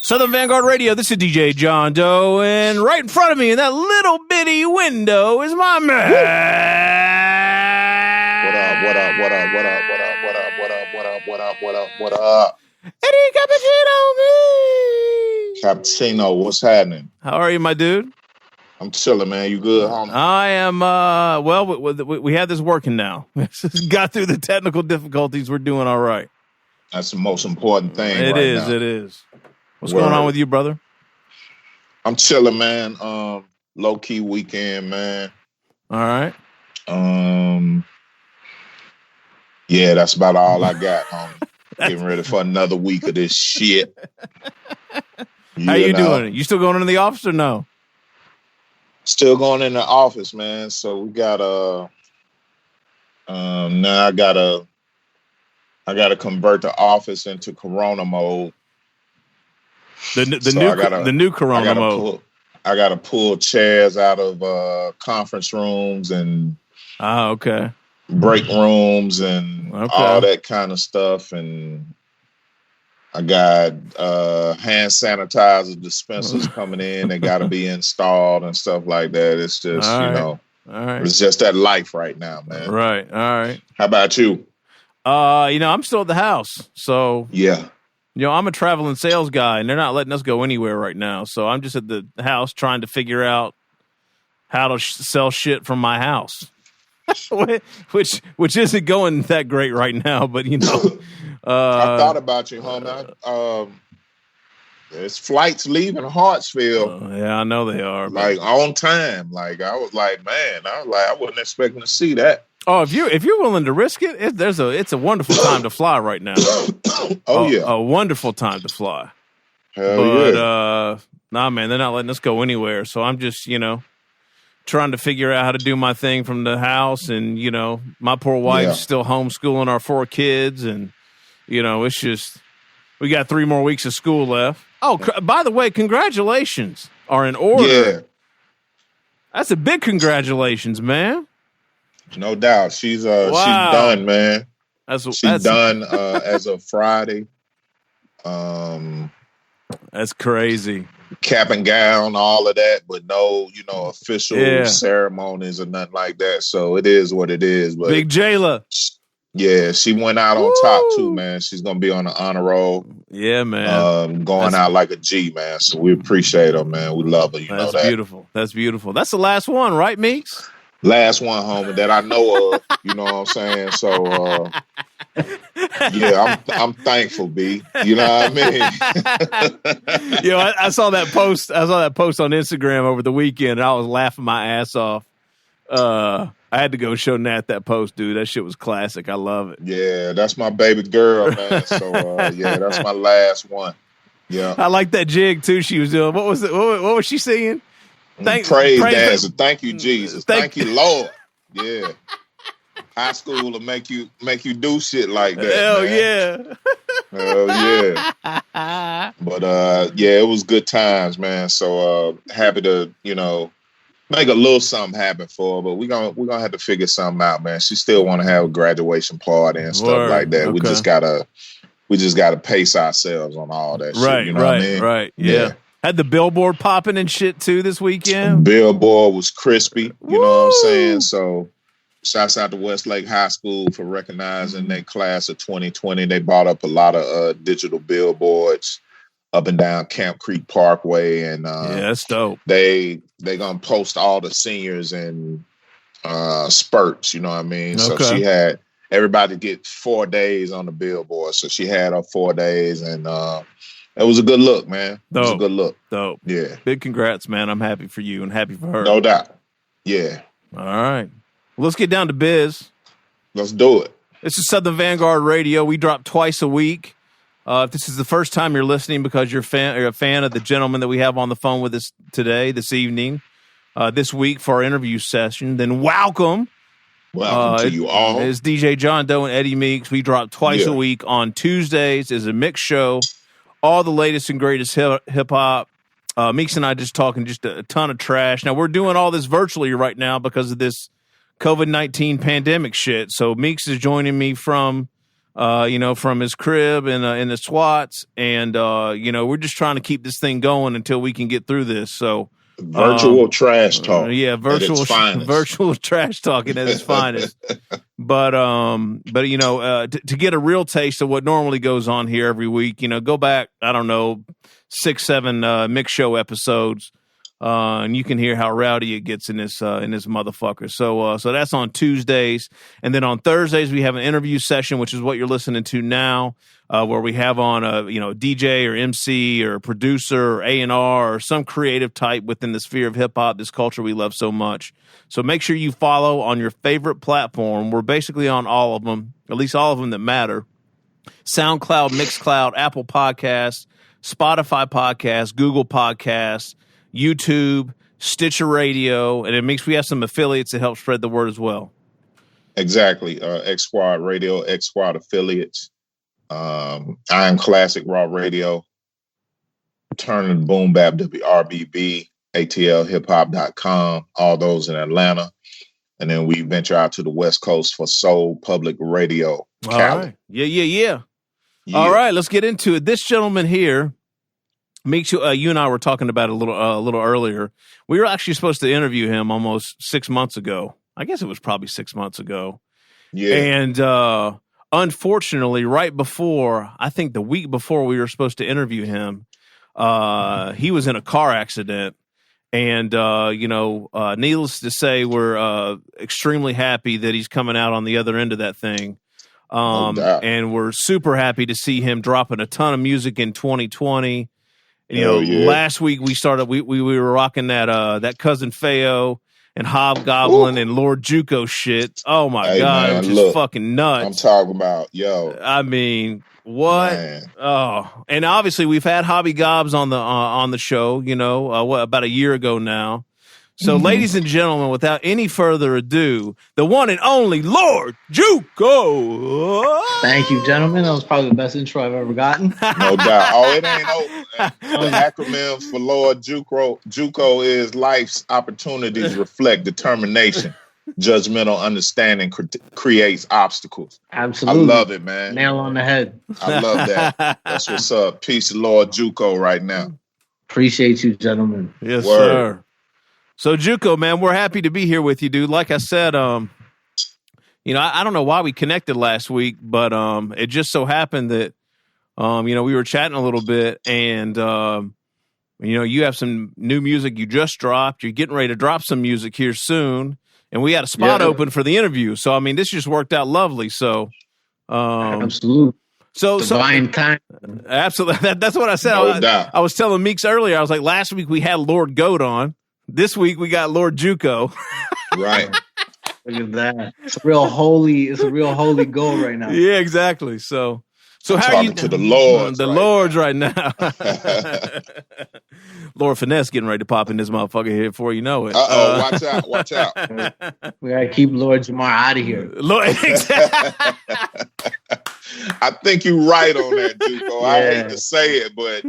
Southern Vangard Radio, this is DJ John Doe, and right in front of me in that little bitty window is my man. What up? Eddie Cappuccino, me. Cappuccino, what's happening? How are you, my dude? I'm chilling, man. You good, homie? I am, well, we have this working now. Got through the technical difficulties. We're doing all right. That's the most important thing. It right is. What's going on with you, brother? I'm chilling, man. Low key weekend, man. All right. Yeah, that's about all I got, homie. Getting ready for another week of this shit. How you doing? You still going into the office or no? Still going in the office, man. So we got now I gotta convert the office into Corona mode. The new Corona mode. I gotta pull chairs out of conference rooms and break rooms and all that kind of stuff. And I got hand sanitizer dispensers coming in. They got to be installed and stuff like that. It's just, it's just that life right now, man. Right. All right. How about you? I'm still at the house. So, yeah. I'm a traveling sales guy, and they're not letting us go anywhere right now. So I'm just at the house trying to figure out how to sell shit from my house, which isn't going that great right now. But I thought about you, homie. There's flights leaving Hartsfield. Yeah, I know they are. Like on time. Like I was like, man, I wasn't expecting to see that. Oh, if you're willing to risk it, it's a wonderful time to fly right now. A wonderful time to fly. Hell nah, man, they're not letting us go anywhere. So I'm just, trying to figure out how to do my thing from the house, and my poor wife's still homeschooling our 4 kids, and it's just we got 3 more weeks of school left. Oh, by the way, congratulations are in order. Yeah, that's a done, man. No doubt. She's done, man. She's done as of Friday. That's crazy. Cap and gown, all of that, but no, official ceremonies or nothing like that. So it is what it is. But Big Jayla. Yeah, she went out on top too, man. She's gonna be on the honor roll. Yeah, man. Going out like a G, man. So we appreciate her, man. We love her. That's beautiful. That's beautiful. That's the last one, right, Meeks? Last one, homie, that I know of. You know what I'm saying? So I'm thankful, B. You know what I mean? I saw that post. I saw that post on Instagram over the weekend, and I was laughing my ass off. I had to go show Nat that post, dude. That shit was classic. I love it. Yeah, that's my baby girl, man. So that's my last one. Yeah, I like that jig too. She was doing. What was it? What was she singing? Praise dancer. Thank you, Jesus. Thank you, Lord. Yeah. High school will make you do shit like that. Hell yeah. But it was good times, man. So happy to, make a little something happen for her, but we're gonna have to figure something out, man. She still wanna have a graduation party and stuff like that. Okay. We just gotta pace ourselves on all that shit. You know what I mean? Right. Yeah. Had the billboard popping and shit too this weekend. Billboard was crispy, you know what I'm saying? So shouts out to Westlake High School for recognizing their class of 2020. They bought up a lot of digital billboards up and down Camp Creek Parkway, and that's dope. They gonna post all the seniors in spurts, you know what I mean? Okay. So she had everybody get 4 days on the billboard. So she had her 4 days, and it was a good look, man. It was a good look. Dope. Yeah. Big congrats, man. I'm happy for you and happy for her. No doubt. Yeah. All right. Well, let's get down to biz. Let's do it. This is Southern Vangard Radio. We drop twice a week. If this is the first time you're listening because you're a fan of the gentleman that we have on the phone with us this evening, this week for our interview session, then welcome. Welcome to you all. It's DJ John Doe and Eddie Meeks. We drop twice a week on Tuesdays. It's a mixed show. All the latest and greatest hip-hop. Meeks and I just talking just a ton of trash. Now, we're doing all this virtually right now because of this COVID-19 pandemic shit. So Meeks is joining me from from his crib in the SWATs. And, we're just trying to keep this thing going until we can get through this. So virtual trash talk. Virtual trash talking at its finest. But to get a real taste of what normally goes on here every week, go back, I don't know, 6-7 mix show episodes. And you can hear how rowdy it gets in this motherfucker. So that's on Tuesdays, and then on Thursdays we have an interview session, which is what you're listening to now, where we have on a DJ or MC or producer or A&R or some creative type within the sphere of hip hop, this culture we love so much. So make sure you follow on your favorite platform. We're basically on all of them, at least all of them that matter: SoundCloud, Mixcloud, Apple Podcasts, Spotify Podcasts, Google Podcasts, YouTube, Stitcher Radio, and we have some affiliates that help spread the word as well. Exactly. X Squad Radio, X Squad affiliates, Iron Classic Raw Radio, Turning BoomBap, WRBB, ATLHipHop.com, all those in Atlanta. And then we venture out to the West Coast for Soul Public Radio. All right. Yeah. All right, let's get into it. This gentleman here, Meeks, you and I were talking about it a little earlier. We were actually supposed to interview him almost 6 months ago. I guess it was probably 6 months ago. Yeah. And unfortunately, right before, I think the week before we were supposed to interview him, he was in a car accident. And, needless to say, we're extremely happy that he's coming out on the other end of that thing. And we're super happy to see him dropping a ton of music in 2020. Last week we were rocking that Cousin Feo and Hobgoblin and Lord JUCO shit. Oh my God, man, just fucking nuts. I'm talking about, I mean, what? Man. Oh, and obviously we've had Hobby Gobs on the show, about a year ago now. So, ladies and gentlemen, without any further ado, the one and only Lord JUCO. Thank you, gentlemen. That was probably the best intro I've ever gotten. No doubt. Oh, it ain't over. The acronyms for Lord JUCO is life's opportunities reflect determination. Judgmental understanding creates obstacles. Absolutely. I love it, man. Nail on the head. I love that. That's what's up. Peace to Lord JUCO right now. Appreciate you, gentlemen. Yes, sir. So, JUCO, man, we're happy to be here with you, dude. Like I said, I don't know why we connected last week, but it just so happened that, we were chatting a little bit, and, you have some new music you just dropped. You're getting ready to drop some music here soon, and we had a spot open for the interview. So, I mean, this just worked out lovely. So, absolutely. So divine time. Absolutely. That's what I said. I was telling Meeks earlier, I was like, last week we had Lord Goat on. This week we got Lord JUCO. Right. Look at that. It's a real holy goal right now. Yeah, exactly. So I'm how talking are you to the Lords? Lords right now. Lord Finesse getting ready to pop in this motherfucker here before you know it. Watch out. We gotta keep Lord Jamar out of here. I think you're right on that, JUCO. Yeah. I hate to say it, but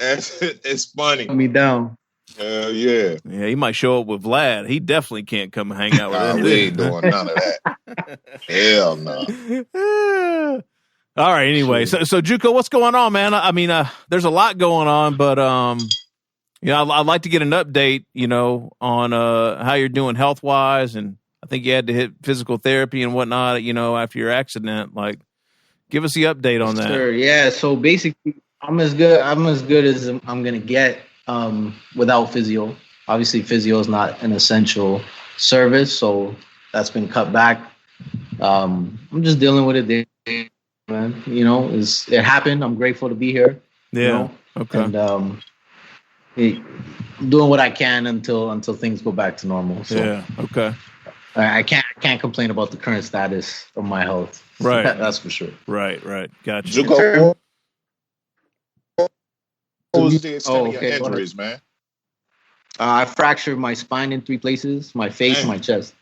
it's funny. Put me down. Yeah. Yeah, he might show up with Vlad. He definitely can't come and hang out with him. We ain't doing none of that. Hell no. All right, anyway. So JUCO, what's going on, man? I mean, there's a lot going on, but I'd like to get an update, on how you're doing health-wise, and I think you had to hit physical therapy and whatnot, after your accident. Like, give us the update on that. Sure, yeah. So basically, I'm as good as I'm gonna get. Without physio. Obviously, physio is not an essential service, so that's been cut back. I'm just dealing with it, man. It happened. I'm grateful to be here. Yeah. Okay. And doing what I can until things go back to normal. So, yeah. Okay. I can't complain about the current status of my health. Right. That's for sure. Right. Gotcha. JUCO, what was the extent of your injuries, man? I fractured my spine in 3 places, my face, and my chest.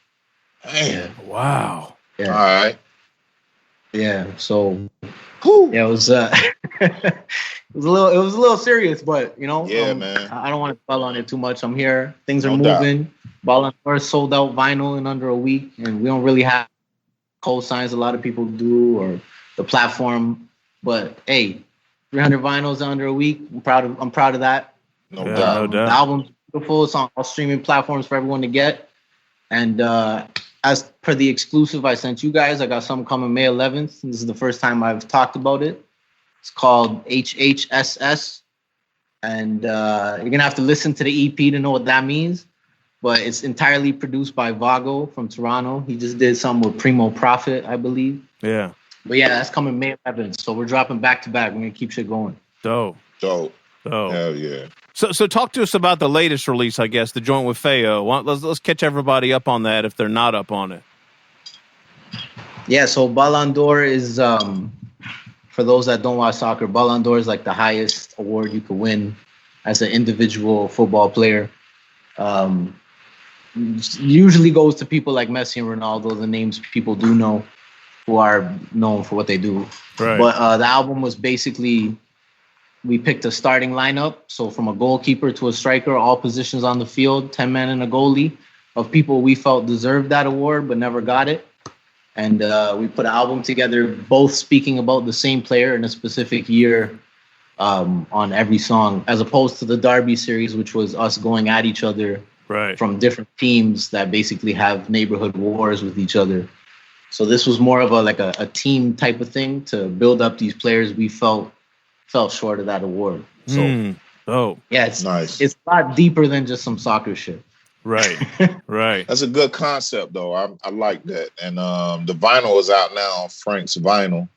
Damn. Yeah. Wow. Yeah. All right. Yeah. So, it was it was a little serious, but man. I don't want to dwell on it too much. I'm here. Things are moving. Ballon D'Or sold out vinyl in under a week, and we don't really have cold signs a lot of people do, or the platform. But hey, 300 vinyls under a week. I'm proud of that. No doubt. The album's beautiful. It's on all streaming platforms for everyone to get. And as per the exclusive I sent you guys, I got something coming May 11th. This is the first time I've talked about it. It's called HHSS. And you're going to have to listen to the EP to know what that means. But it's entirely produced by Vago from Toronto. He just did something with Primo Profit, I believe. Yeah. But yeah, that's coming May 11th. So we're dropping back to back. We're going to keep shit going. Dope. Hell yeah. So talk to us about the latest release, I guess, the joint with Feo. Let's catch everybody up on that if they're not up on it. Yeah, so Ballon D'Or is, for those that don't watch soccer, Ballon D'Or is like the highest award you could win as an individual football player. Usually goes to people like Messi and Ronaldo, the names people do know, who are known for what they do. Right. But the album was basically, we picked a starting lineup. So from a goalkeeper to a striker, all positions on the field, 10 men and a goalie, of people we felt deserved that award but never got it. And we put an album together, both speaking about the same player in a specific year on every song, as opposed to the Derby series, which was us going at each other from different teams that basically have neighborhood wars with each other. So this was more of a team type of thing to build up these players we felt short of that award. So yeah, it's nice. It's a lot deeper than just some soccer shit. Right. That's a good concept, though. I like that. And the vinyl is out now on Frank's vinyl.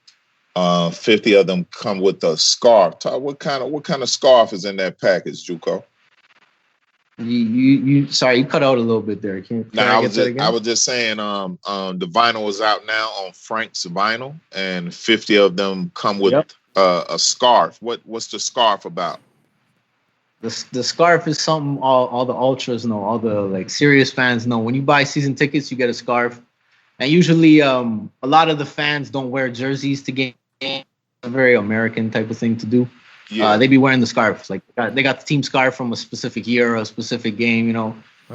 50 of them come with a scarf. What kind of scarf is in that package, Juco? You sorry, you cut out a little bit there. I was just saying the vinyl is out now on Frank's vinyl, and 50 of them come with a scarf. What's the scarf about? The scarf is something all the ultras know, all the serious fans know. When you buy season tickets, you get a scarf. And usually a lot of the fans don't wear jerseys to games. It's a very American type of thing to do. Yeah. They be wearing the scarf. Like they got the team scarf from a specific year or a specific game,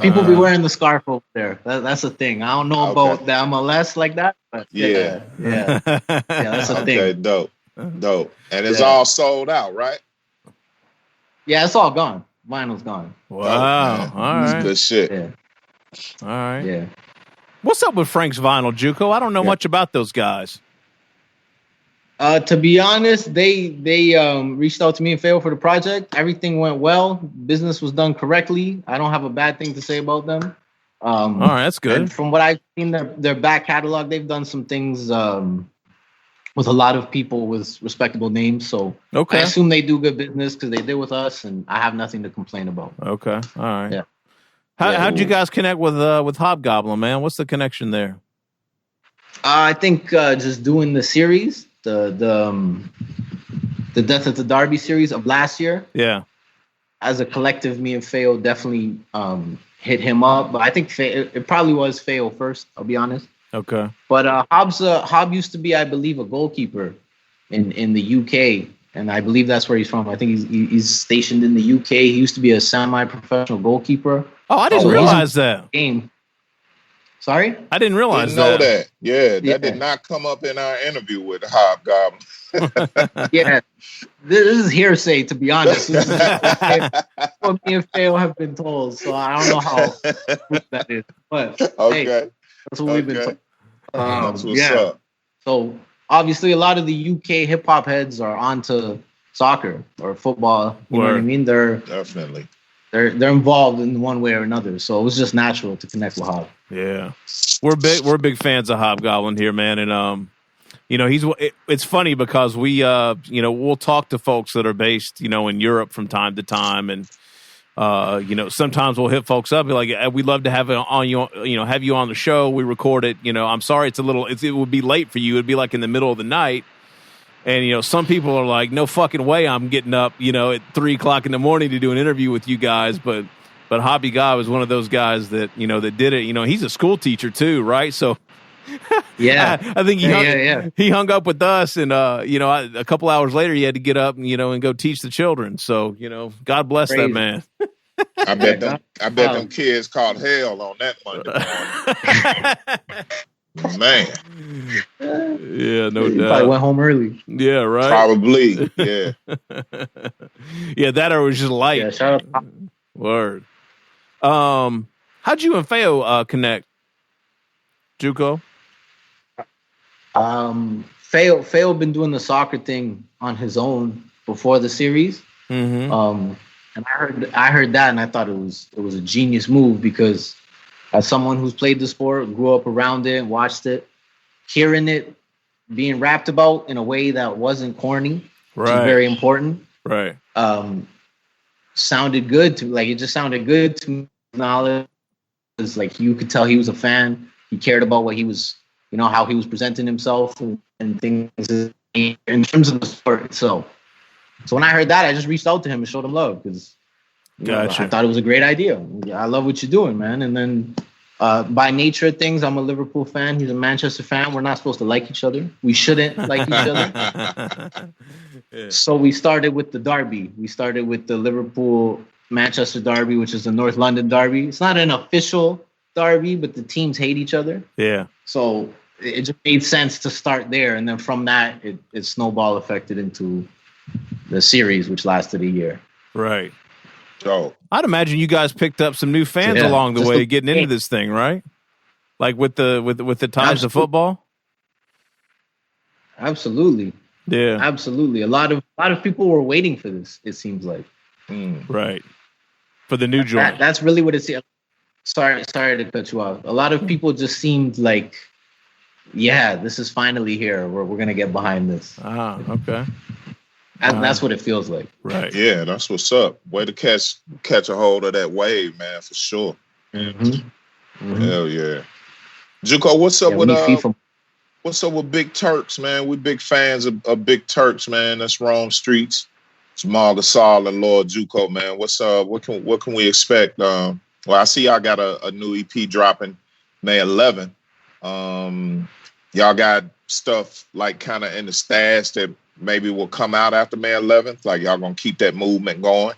People be wearing the scarf over there. That's a thing. I don't know about the MLS like that, but yeah, that's a thing. Okay, dope. And it's all sold out, right? Yeah, it's all gone. Vinyl's gone. Wow. All right. That's good shit. Yeah. All right. Yeah. What's up with Frank's vinyl, Juco? I don't know much about those guys. To be honest, they reached out to me and Feo for the project. Everything went well. Business was done correctly. I don't have a bad thing to say about them. All right, that's good. And from what I've seen, their back catalog, they've done some things with a lot of people with respectable names. So I assume they do good business because they did with us, and I have nothing to complain about. Okay, all right. Yeah. How'd you guys connect with Hobgoblin, man? What's the connection there? I think just doing the series. The Death of the Derby series of last year. Yeah. As a collective, me and Feo definitely hit him up. But I think it probably was Feo first, I'll be honest. Okay. But Hob used to be, I believe, a goalkeeper in the UK. And I believe that's where he's from. I think he's stationed in the UK. He used to be a semi-professional goalkeeper. Oh, I didn't realize that. Game. Sorry? I didn't realize that. Know that. Yeah, that did not come up in our interview with Hobgoblin. Yeah, this is hearsay, to be honest. This is what me and Feo have been told, so I don't know how that is. But hey, that's what we've been told. That's what's up. So obviously, a lot of the UK hip hop heads are onto soccer or football. You know what I mean? They're definitely they're involved in one way or another. So it was just natural to connect with Hob. Yeah, we're big fans of Hobgoblin here, man, and it's funny because we we'll talk to folks that are based in Europe from time to time, and sometimes we'll hit folks up and be like, we'd love to have it on have you on the show. We record it. I'm sorry it would be late for you. It'd be like in the middle of the night. And, some people are like, no fucking way I'm getting up, at 3:00 in the morning to do an interview with you guys. But Hobby Guy was one of those guys that, that did it. He's a school teacher too, right? So, yeah, I think he hung up with us. And, a couple hours later, he had to get up and, and go teach the children. So, God bless that man. I bet them kids caught hell on that Monday morning. Man. Yeah, no doubt. Probably went home early. Yeah, right. Probably. Yeah. Yeah, that or was just light. Yeah, shout out. Word. How'd you and Feo connect, JUCO? Feo been doing the soccer thing on his own before the series. Mm-hmm. And I heard that, and I thought it was a genius move, because as someone who's played the sport, grew up around it, watched it, hearing it being rapped about in a way that wasn't corny, which is very important. Right. Sounded good to it just sounded good to me. Knowledge is like, you could tell he was a fan. He cared about what he was, how he was presenting himself and things in terms of the sport itself. So when I heard that, I just reached out to him and showed him love, because I thought it was a great idea. I love what you're doing, man. And then by nature of things, I'm a Liverpool fan. He's a Manchester fan. We're not supposed to like each other. We shouldn't like each other. Yeah. So we started with the derby. We started with the Liverpool-Manchester derby, which is the North London derby. It's not an official derby, but the teams hate each other. Yeah. So it just made sense to start there. And then from that, it snowball affected into the series, which lasted a year. Right. So I'd imagine you guys picked up some new fans along the way getting into this thing, right? Like with the ties of football. Absolutely. Yeah. Absolutely. A lot of people were waiting for this, it seems like. Right. For the new joint. That's really what it's. Sorry to cut you off. A lot of people just seemed like, yeah, this is finally here. We're gonna get behind this. Ah, okay. And that's what it feels like. Right. Yeah, that's what's up. Way to catch a hold of that wave, man, for sure. Hell yeah. JUCO, what's up with Big Turks, man? We big fans of Big Turks, man. That's Rome Streets. It's Mal Gasol and Lord JUCO, man. What's up? What can we expect? Well, I see y'all got a new EP dropping May 11th. Y'all got stuff like kind of in the stash that maybe will come out after May 11th? Like, y'all gonna keep that movement going?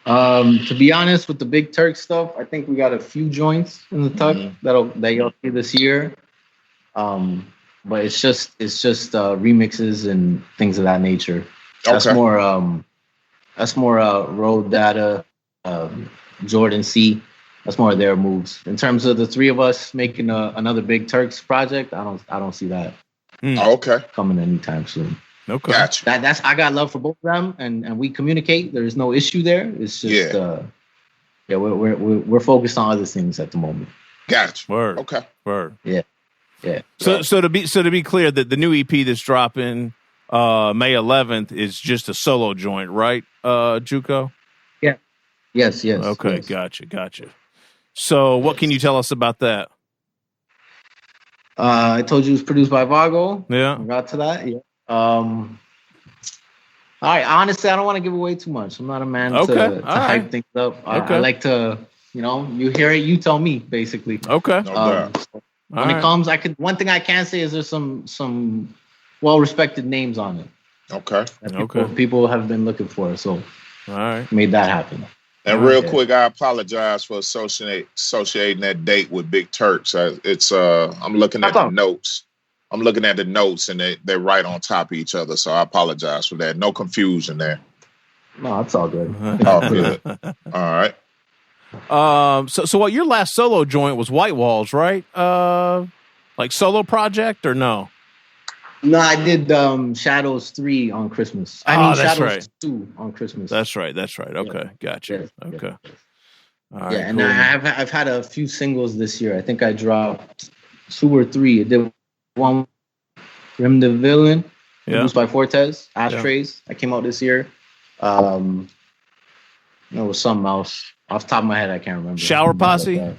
To be honest, with the Big Turk stuff, I think we got a few joints in the tuck that you'll see this year. But it's just remixes and things of that nature. That's more Road Data, Jordan C. That's more of their moves. In terms of the three of us making another Big Turks project, I don't see that. Coming anytime soon. Okay. Gotcha. That's I got love for both of them, and we communicate. There's no issue there. It's just we're focused on other things at the moment. Gotcha. Word. Okay. Word. Yeah. So to be clear, that the new EP that's dropping May 11th is just a solo joint, right, JUCO? Yeah. Yes. Okay. Yes. Gotcha. So what can you tell us about that? I told you it was produced by Vago. Yeah. I got to that. Yeah. All right. Honestly, I don't want to give away too much. I'm not a man to hype things up. I like to, you hear it, you tell me, basically. Okay. When it comes, one thing I can say is there's some well-respected names on it. Okay. People have been looking for, so all right, made that happen. And real quick, I apologize for associating that date with Big Turks. I'm looking at the notes. I'm looking at the notes, and they're right on top of each other. So I apologize for that. No confusion there. No, it's all good. All good. All right. So what? Your last solo joint was White Walls, right? Like solo project or no? No, I did Shadows 3 on Christmas. Shadows 2 on Christmas. That's right. Okay, gotcha. Yes. Okay. All right, and I've had a few singles this year. I think I dropped 2 or 3. I did one, Rim the Villain, produced by Fortes, Ashtrays. I came out this year. It was something else. Off the top of my head, I can't remember. Shower Posse?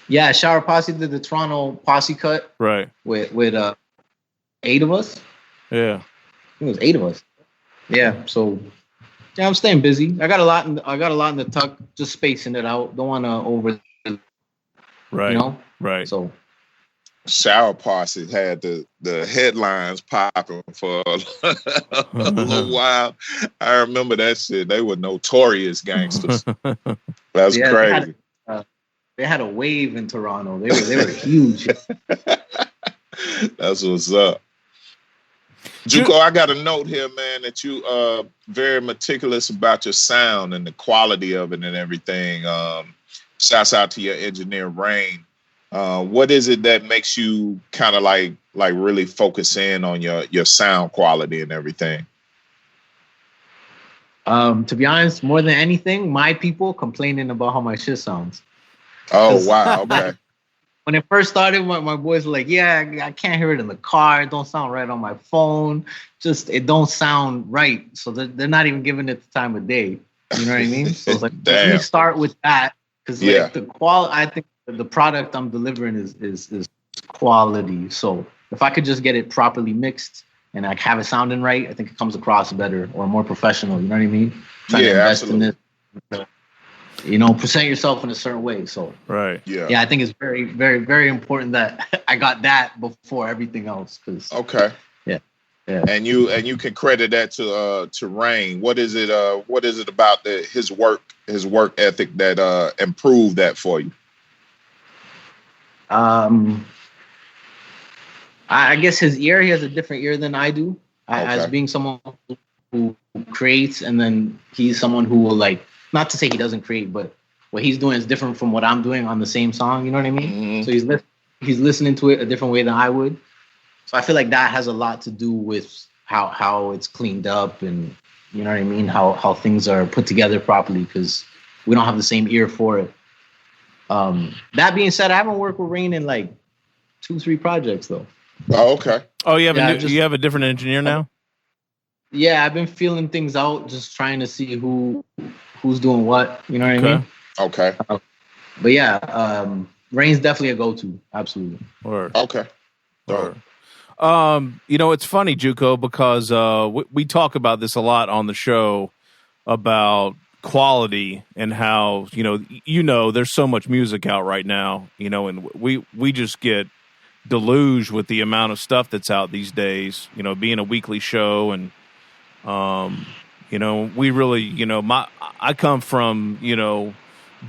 Shower Posse did the Toronto Posse cut. Right. With 8 of us. Yeah. I think it was 8 of us. Yeah. So I'm staying busy. I got a lot in the tuck, just spacing it out. Don't want to over. Right. Right. So. Shower Posse had the headlines popping for a little while. I remember that shit. They were notorious gangsters. That's crazy. They had a wave in Toronto. They were huge. That's what's up. Juco, I got a note here, man, that you very meticulous about your sound and the quality of it and everything. Shouts out to your engineer, Rain. What is it that makes you kind of like really focus in on your sound quality and everything? To be honest, more than anything, my people complaining about how my shit sounds. Oh, wow. Okay. When it first started, my boys were like, yeah, I can't hear it in the car. It don't sound right on my phone. Just, it don't sound right. So they're not even giving it the time of day. You know what I mean? So it's like, let me start with that. Because like the quality, I think the product I'm delivering is quality. So if I could just get it properly mixed and like have it sounding right, I think it comes across better or more professional. You know what I mean? Trying to invest absolutely. In this. You know, present yourself in a certain way. So right, yeah, I think it's very, very, very important that I got that before everything else. Cause yeah. And you can credit that to Rain. What is it about his work ethic that improved that for you? I guess his ear. He has a different ear than I do. As being someone who creates, and then he's someone who will like. Not to say he doesn't create, but what he's doing is different from what I'm doing on the same song. You know what I mean? Mm-hmm. So he's listening to it a different way than I would. So I feel like that has a lot to do with how it's cleaned up and, you know what I mean? How things are put together properly because we don't have the same ear for it. That being said, I haven't worked with Rain in like 2-3 projects though. Oh, okay. Oh, you have a different engineer now? Yeah, I've been feeling things out, just trying to see who's doing what. You know what I mean? Okay. But yeah, Rain's definitely a go-to. Absolutely. Word. Okay. Word. You know, it's funny, Juco, because we talk about this a lot on the show about quality and how, there's so much music out right now, and we just get deluged with the amount of stuff that's out these days, being a weekly show and, we really, I come from,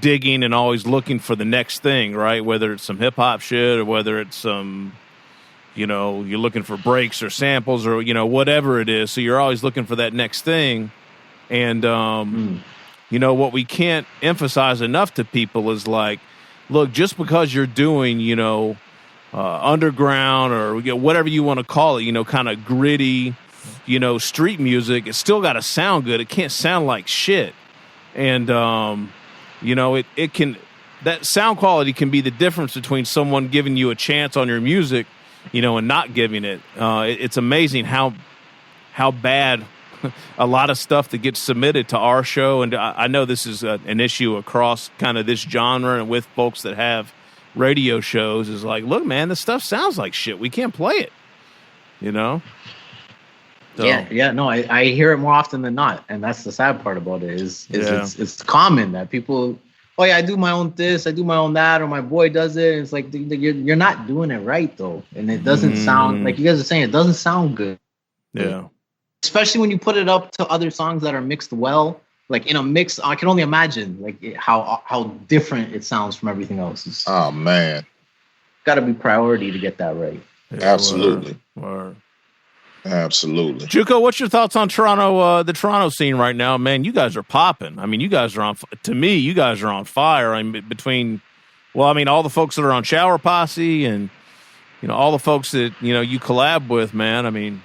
digging and always looking for the next thing, right? Whether it's some hip hop shit or whether it's some, you're looking for breaks or samples or, whatever it is. So you're always looking for that next thing. And, what we can't emphasize enough to people is like, look, just because you're doing, underground or whatever you want to call it, kind of gritty, street music, it's still got to sound good. It can't sound like shit. And, it can, that sound quality can be the difference between someone giving you a chance on your music, and not giving it. It's amazing how bad a lot of stuff that gets submitted to our show. And I know this is an issue across kind of this genre and with folks that have radio shows is like, look, man, this stuff sounds like shit. We can't play it, So. Yeah, no, I hear it more often than not, and that's the sad part about it. It's common that people, oh yeah, I do my own this, I do my own that, or my boy does it. It's like you're not doing it right though, and it doesn't sound like you guys are saying. It doesn't sound good. Yeah, especially when you put it up to other songs that are mixed well. Like in a mix, I can only imagine like how different it sounds from everything else. Oh man, got to be priority to get that right. Yeah, absolutely. Word. Absolutely. Juco, what's your thoughts on Toronto, the Toronto scene right now? Man, you guys are popping. I mean, you guys are you guys are on fire. I mean, all the folks that are on Shower Posse and, all the folks that, you collab with, man. I mean,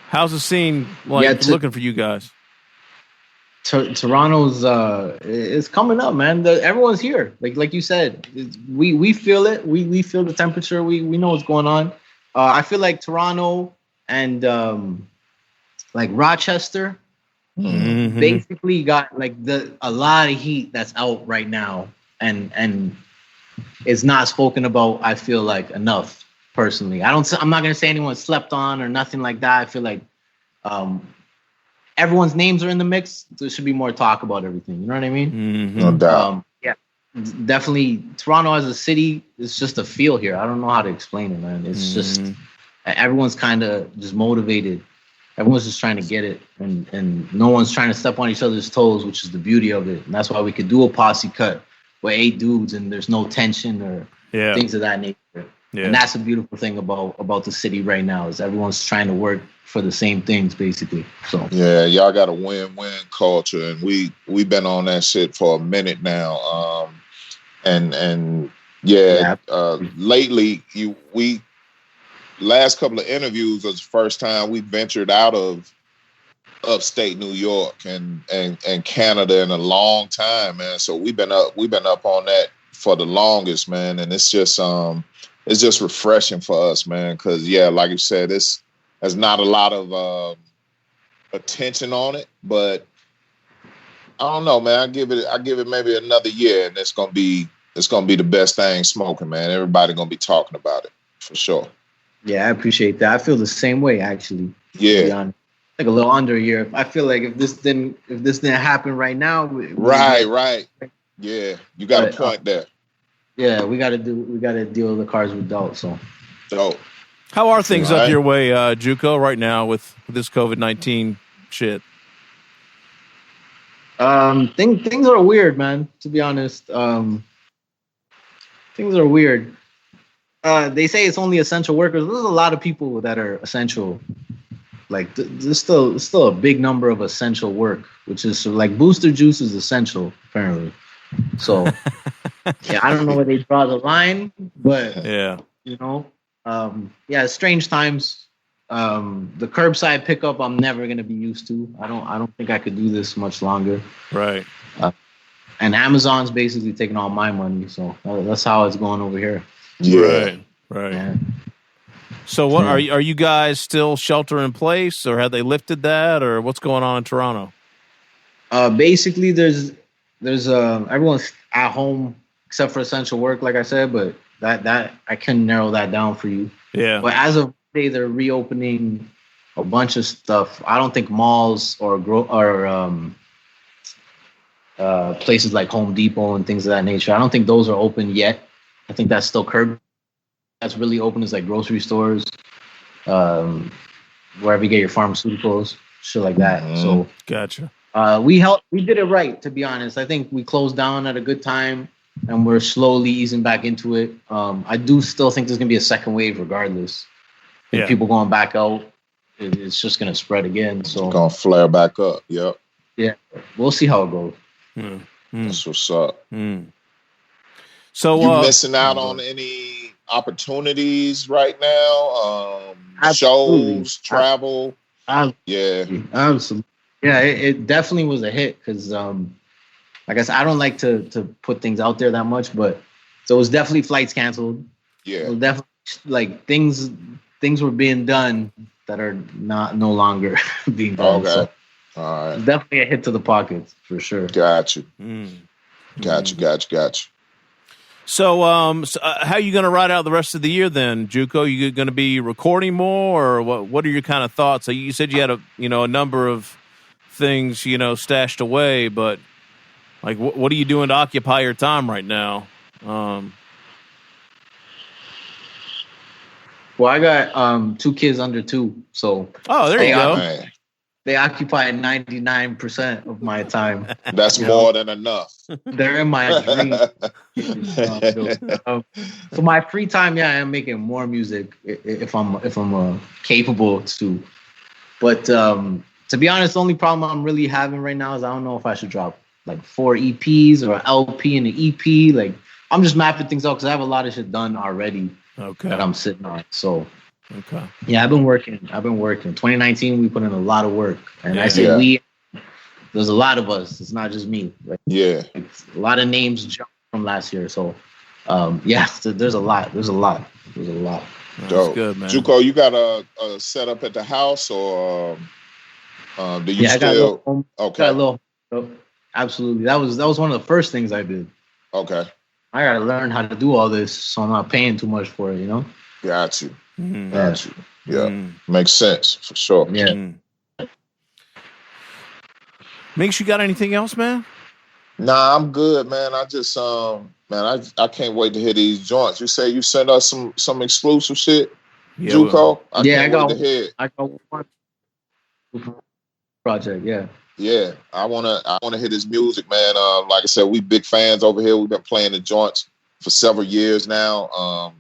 how's the scene looking for you guys? Toronto's it's coming up, man. Everyone's here. Like you said, we feel it. We feel the temperature. We know what's going on. I feel like Toronto and like Rochester basically got like a lot of heat that's out right now, and it's not spoken about. I feel like enough personally. I'm not gonna say anyone slept on or nothing like that. I feel like everyone's names are in the mix. There should be more talk about everything. You know what I mean? Mm-hmm. No doubt. Definitely Toronto as a city is just a feel here. I don't know how to explain it, man. It's just everyone's kind of just motivated Everyone's just trying to get it, and no one's trying to step on each other's toes, which is the beauty of it. And that's why we could do a posse cut with 8 dudes, and there's no tension or things of that nature. Yeah. And that's the beautiful thing about the city right now is everyone's trying to work for the same things, basically. So yeah, y'all got a win-win culture, and we've been on that shit for a minute now. Lately last couple of interviews was the first time we ventured out of upstate New York and Canada in a long time, man. So we've been up on that for the longest, man. And it's just refreshing for us, man. Cause like you said, there's not a lot of attention on it, but I don't know, man. I give it maybe another year, and it's gonna be the best thing smoking, man. Everybody gonna be talking about it for sure. Yeah, I appreciate that. I feel the same way, actually. Yeah, like a little under a year. I feel like if this didn't happen right now, right. Yeah, you got a point there. Yeah, we got to deal with the cards with dealt. So, dope. How are things up your way, JUCO, right now with this COVID-19 shit? Things are weird, man. To be honest, things are weird. They say it's only essential workers. There's a lot of people that are essential. Like there's still a big number of essential work, which is like booster juice is essential apparently. So I don't know where they draw the line, but strange times. The curbside pickup I'm never gonna be used to. I don't think I could do this much longer. Right. And Amazon's basically taking all my money, so that's how it's going over here. Yeah. Right. Yeah. So what are you guys still shelter in place, or have they lifted that, or what's going on in Toronto? Basically there's everyone's at home except for essential work, like I said, but that I can narrow that down for you. Yeah. But as of today, they're reopening a bunch of stuff. I don't think malls or places like Home Depot and things of that nature, I don't think those are open yet. I think that's still curbed. That's really open is like grocery stores, wherever you get your pharmaceuticals, shit like that. So gotcha. We did it right, to be honest. I think we closed down at a good time, and we're slowly easing back into it. I do still think there's gonna be a second wave, regardless. If people going back out, it's just gonna spread again. So it's gonna flare back up. Yep. Yeah, we'll see how it goes. That's what's up. So you missing out on any opportunities right now? Shows, travel. Absolutely. Yeah, it definitely was a hit because, like I said, I don't like to put things out there that much, but so it was definitely flights canceled. Yeah, it was definitely like things were being done that are no longer being done. Okay. So all right. Definitely a hit to the pockets for sure. Got you. Got you. So, how are you going to ride out the rest of the year then, JUCO? You going to be recording more, or what are your kind of thoughts? You said you had a number of things, stashed away, but like, what are you doing to occupy your time right now? Well, I got 2 kids under 2, so there you go. They occupy 99% of my time. That's more than enough. They're in my dream. So my free time, I am making more music if I'm capable to. But to be honest, the only problem I'm really having right now is I don't know if I should drop like 4 EPs or LP and an EP. Like I'm just mapping things out because I have a lot of shit done already that I'm sitting on. So. Okay. Yeah, I've been working. 2019, we put in a lot of work, and I say we. There's a lot of us. It's not just me. Right? Yeah. It's a lot of names jumped from last year, so there's a lot. There's a lot. Dope. Good, man. JUCO, you got a setup at the house, or do you still? Got a little. Absolutely. That was one of the first things I did. Okay. I gotta learn how to do all this, so I'm not paying too much for it. Got you. Got you. Yeah. Makes sense for sure. Yeah. Minx, you got anything else, man? Nah, I'm good, man. I just I can't wait to hear these joints. You say you sent us some exclusive shit, JUCO? I got one. project, yeah. Yeah, I wanna hear this music, man. Like I said, we big fans over here. We've been playing the joints for several years now.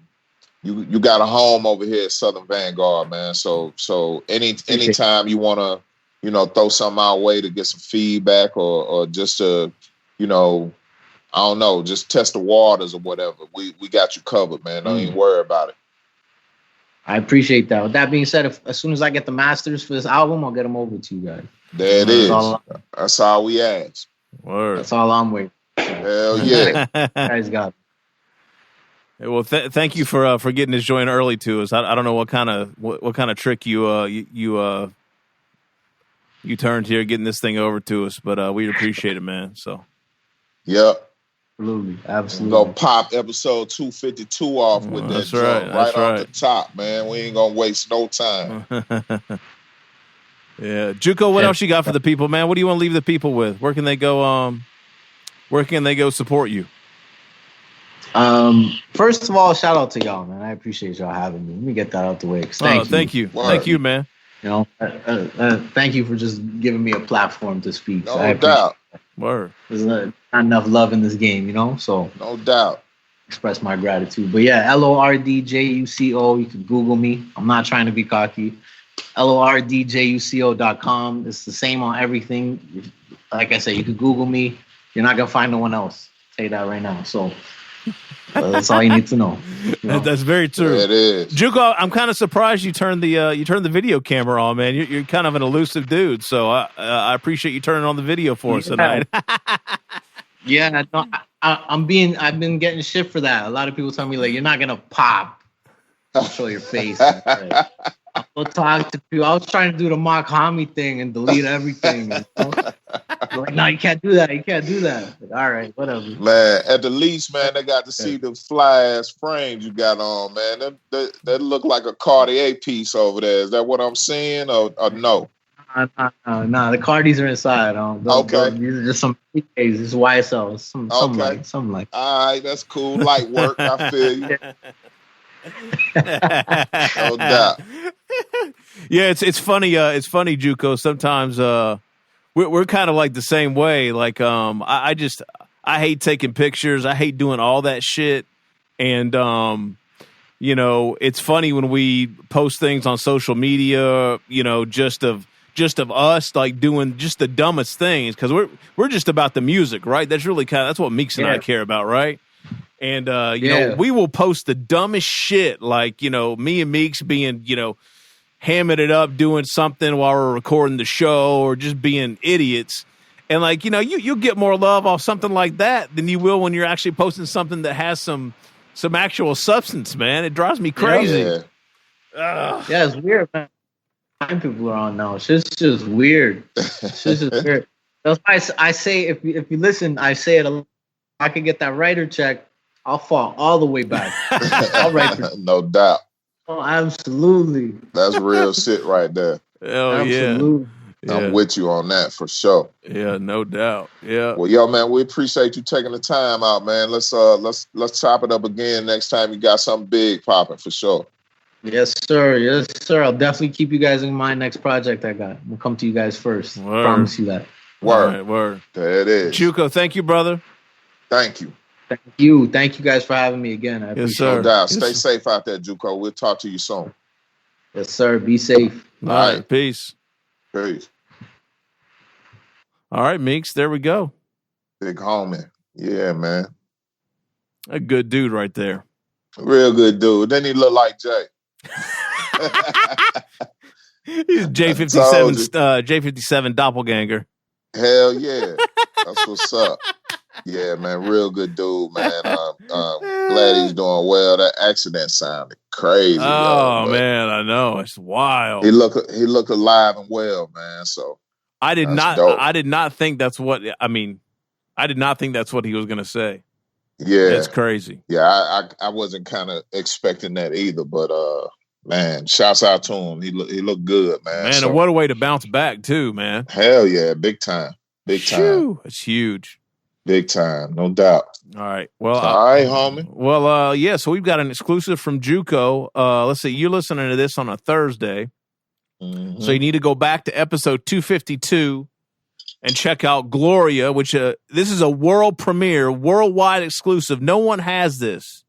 You got a home over here at Southern Vanguard, man. So anytime you wanna, throw something our way to get some feedback or just to, I don't know, just test the waters or whatever. We got you covered, man. Don't even worry about it. I appreciate that. With that being said, as soon as I get the masters for this album, I'll get them over to you guys. There it is. That's all we ask. Word. That's all I'm waiting. Hell yeah. You guys got it. Hey, well, thank you for getting this joint early to us. I don't know what kind of trick you turned here getting this thing over to us, but we appreciate it, man. So. Yep. Absolutely. We're going to pop episode 252 off with that joint right off the top, man. We ain't going to waste no time. Yeah. Juco, what else you got for the people, man? What do you want to leave the people with? Where can they go support you? First of all, shout out to y'all, man. I appreciate y'all having me. Let me get that out the way. Thank you. Thank you, man. Thank you for just giving me a platform to speak. No doubt. Word. There's not enough love in this game, so no doubt. Express my gratitude. But yeah, LORDJUCO. You can Google me. I'm not trying to be cocky. LORDJUCO.com. It's the same on everything. Like I said, you can Google me. You're not gonna find no one else. I'll tell you that right now. So that's all you need to know. That's very true. It is. Juco, I'm kind of surprised you turned the video camera on, man. You're kind of an elusive dude, so I appreciate you turning on the video for us tonight. Yeah, no, I've been getting shit for that. A lot of people tell me you're not gonna pop, show your face. I'll talk to people. I was trying to do the mock homie thing and delete everything. No, you can't do that. You can't do that. All right, whatever. Man, at the least, man, they got to see the fly-ass frames you got on, man. That look like a Cartier piece over there. Is that what I'm seeing or no? No, the Cardis are inside. Okay. These are just some PKs. This is YSL. Something like. All right, that's cool. Light work. I feel you. No doubt. Yeah, it's funny. It's funny, Juco. Sometimes we're kind of like the same way. I hate taking pictures. I hate doing all that shit. And it's funny when we post things on social media. Just of us doing just the dumbest things because we're just about the music, right? That's really that's what Meeks and I care about, right? And we will post the dumbest shit, me and Meeks being hamming it up, doing something while we're recording the show, or just being idiots. And you'll get more love off something like that than you will when you're actually posting something that has some actual substance, man. It drives me crazy. Yeah, it's weird, man. People are on now. It's just weird. It's just weird. That's why I say if you listen, I say it a lot. I could get that writer check. I'll fall all the way back. I'll write for no doubt. Oh, absolutely. That's real shit right there. Oh, absolutely. Yeah. I'm with you on that for sure. Yeah, no doubt. Yeah. Well, yo, man, we appreciate you taking the time out, man. Let's chop it up again next time you got something big popping for sure. Yes, sir. Yes, sir. I'll definitely keep you guys in mind next project I got. We'll come to you guys first. Word. Promise you that. Word. Right, word. There it is. Juco, thank you, brother. Thank you. Thank you guys for having me again. I appreciate yes, sir. No doubt. Stay safe out there, Juco. We'll talk to you soon. Yes, sir. Be safe. All right. Peace. Peace. All right, Meeks. There we go. Big homie. Yeah, man. A good dude right there. Real good dude. Then he look like Jay. He's J57 doppelganger. Hell yeah. That's what's up. Yeah, man. Real good dude, man. Glad he's doing well. That accident sounded crazy. Oh, man. I know. It's wild. He look alive and well, man. So I did not think that's what he was gonna say. Yeah. It's crazy. Yeah, I wasn't kind of expecting that either, but man, shouts out to him. He looked good, man. Man, and what a way to bounce back too, man. Hell yeah, big time. Big time. It's huge. Big time, no doubt. All right. Well, all right, homie. Well, yeah, so we've got an exclusive from JUCO. Let's see, you're listening to this on a Thursday. Mm-hmm. So you need to go back to episode 252 and check out Gloria, which this is a world premiere, worldwide exclusive. No one has this.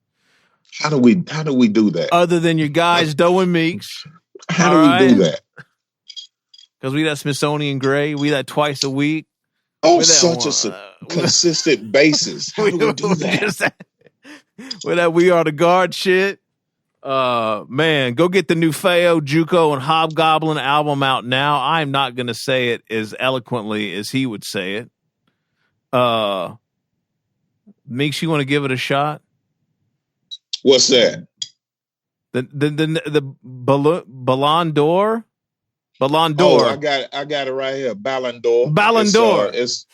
How do we do that? Other than your guys, Doe and Meeks. How do we do that? Because we got Smithsonian Gray. We got Twice a Week. On such a consistent basis. How do we do that? With that We Are the Guard shit. Man, go get the new Feo, Juco, and Hobgoblin album out now. I'm not going to say it as eloquently as he would say it. Meeks, you want to give it a shot? What's that? The Ballon D'Or? Ballon D'or. Oh, I got it right here. Ballon D'Or. Ballon D'or. That's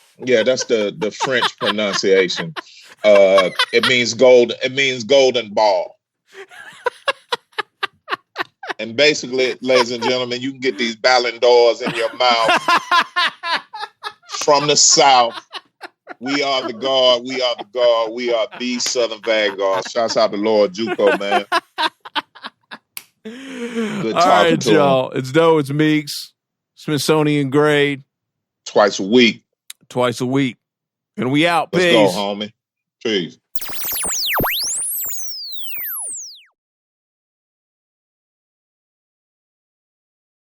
the French pronunciation. It means gold. It means golden ball. And basically, ladies and gentlemen, you can get these Ballon D'Ors in your mouth from the South. We are the guard. We are the guard. We are the Southern Vanguard. Shouts out to Lord Juco, man. Good all talking right, to y'all. him. It's Doe. It's Meeks. Smithsonian Grade. Twice a week. And we out. Let's Peace. go, homie. Peace.